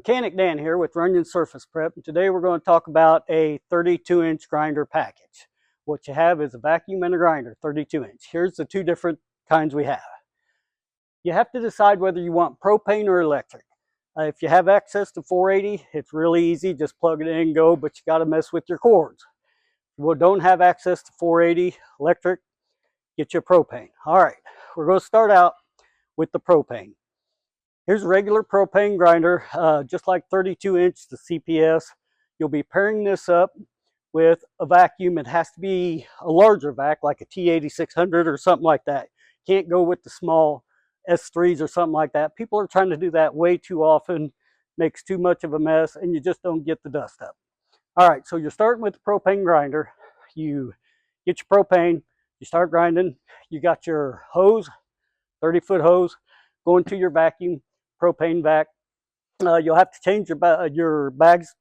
Mechanic Dan here with Runyon Surface Prep. And today we're going to talk about a 32-inch grinder package. What you have is a vacuum and a grinder, 32-inch. Here's the two different kinds we have. You have to decide whether you want propane or electric. If you have access to 480, it's really easy. Just plug it in and go, but you got to mess with your cords. If you don't have access to 480 electric, get your propane. All right, we're going to start out with the propane. Here's a regular propane grinder, just like 32-inch, the CPS. You'll be pairing this up with a vacuum. It has to be a larger vac, like a T8600 or something like that. Can't go with the small S3s or something like that. People are trying to do that way too often, makes too much of a mess, and you just don't get the dust up. All right, so you're starting with the propane grinder. You get your propane, you start grinding. You got your hose, 30-foot hose, going to your vacuum, propane vac. You'll have to change your bags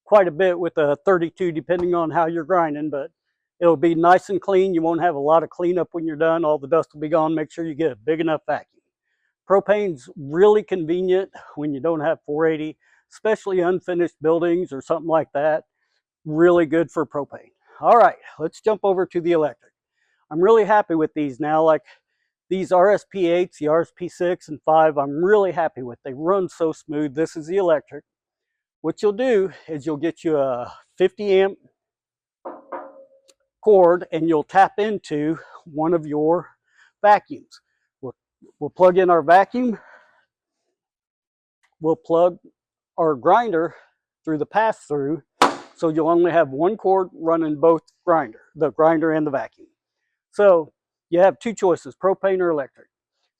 quite a bit with a 32 depending on how you're grinding, but it'll be nice and clean. You won't have a lot of cleanup when you're done. All the dust will be gone. Make sure you get a big enough vacuum. Propane's really convenient when you don't have 480, especially unfinished buildings or something like that. Really good for propane. All right, let's jump over to the electric. I'm really happy with these now. Like these RSP8s, the RSP6 and 5, I'm really happy with. They run so smooth. This is the electric. What you'll do is you'll get you a 50 amp cord and you'll tap into one of your vacuums. We'll plug in our vacuum. We'll plug our grinder through the pass-through, so you'll only have one cord running both the grinder and the vacuum. So you have two choices, propane or electric.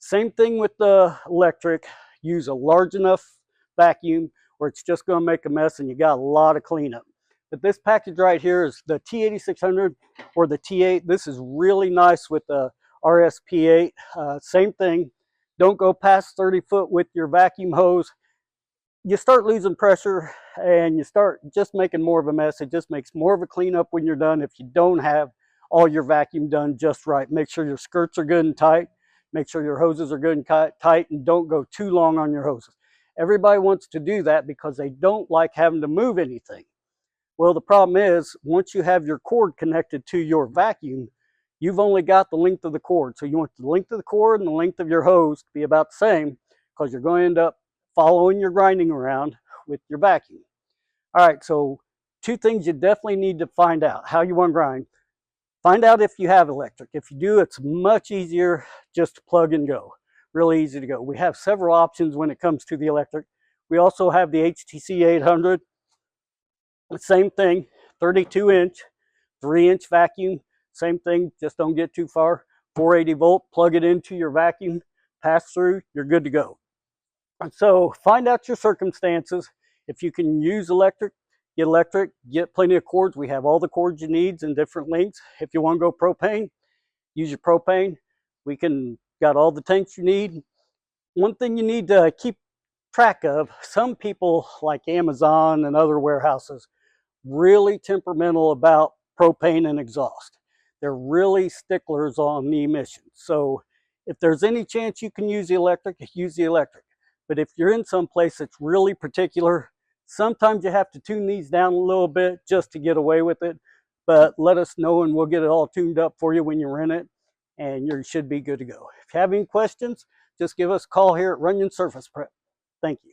Same thing with the electric. Use a large enough vacuum or it's just going to make a mess and you got a lot of cleanup. But this package right here is the T8600 or the T8. This is really nice with the RSP8. Same thing. Don't go past 30 foot with your vacuum hose. You start losing pressure and you start just making more of a mess. It just makes more of a cleanup when you're done if you don't have all your vacuum done just right. Make sure your skirts are good and tight. Make sure your hoses are good and tight, and don't go too long on your hoses. Everybody wants to do that because they don't like having to move anything. Well, the problem is once you have your cord connected to your vacuum, you've only got the length of the cord. So you want the length of the cord and the length of your hose to be about the same, because you're going to end up following your grinding around with your vacuum. All right, so two things you definitely need to find out: how you want to grind. Find out if you have electric. If you do, it's much easier just to plug and go. Really easy to go. We have several options when it comes to the electric. We also have the HTC 800. The same thing, 32-inch, 3-inch vacuum. Same thing, just don't get too far. 480 volt, plug it into your vacuum, pass through, you're good to go. And so find out your circumstances. If you can use electric, get electric, get plenty of cords. We have all the cords you need in different lengths. If you want to go propane, use your propane. We got all the tanks you need. One thing you need to keep track of, some people like Amazon and other warehouses, really temperamental about propane and exhaust. They're really sticklers on the emissions. So if there's any chance you can use the electric, use the electric. But if you're in some place that's really particular, sometimes you have to tune these down a little bit just to get away with it. But let us know and we'll get it all tuned up for you when you rent it, and you should be good to go. If you have any questions, just give us a call here at Runyon Surface Prep. Thank you.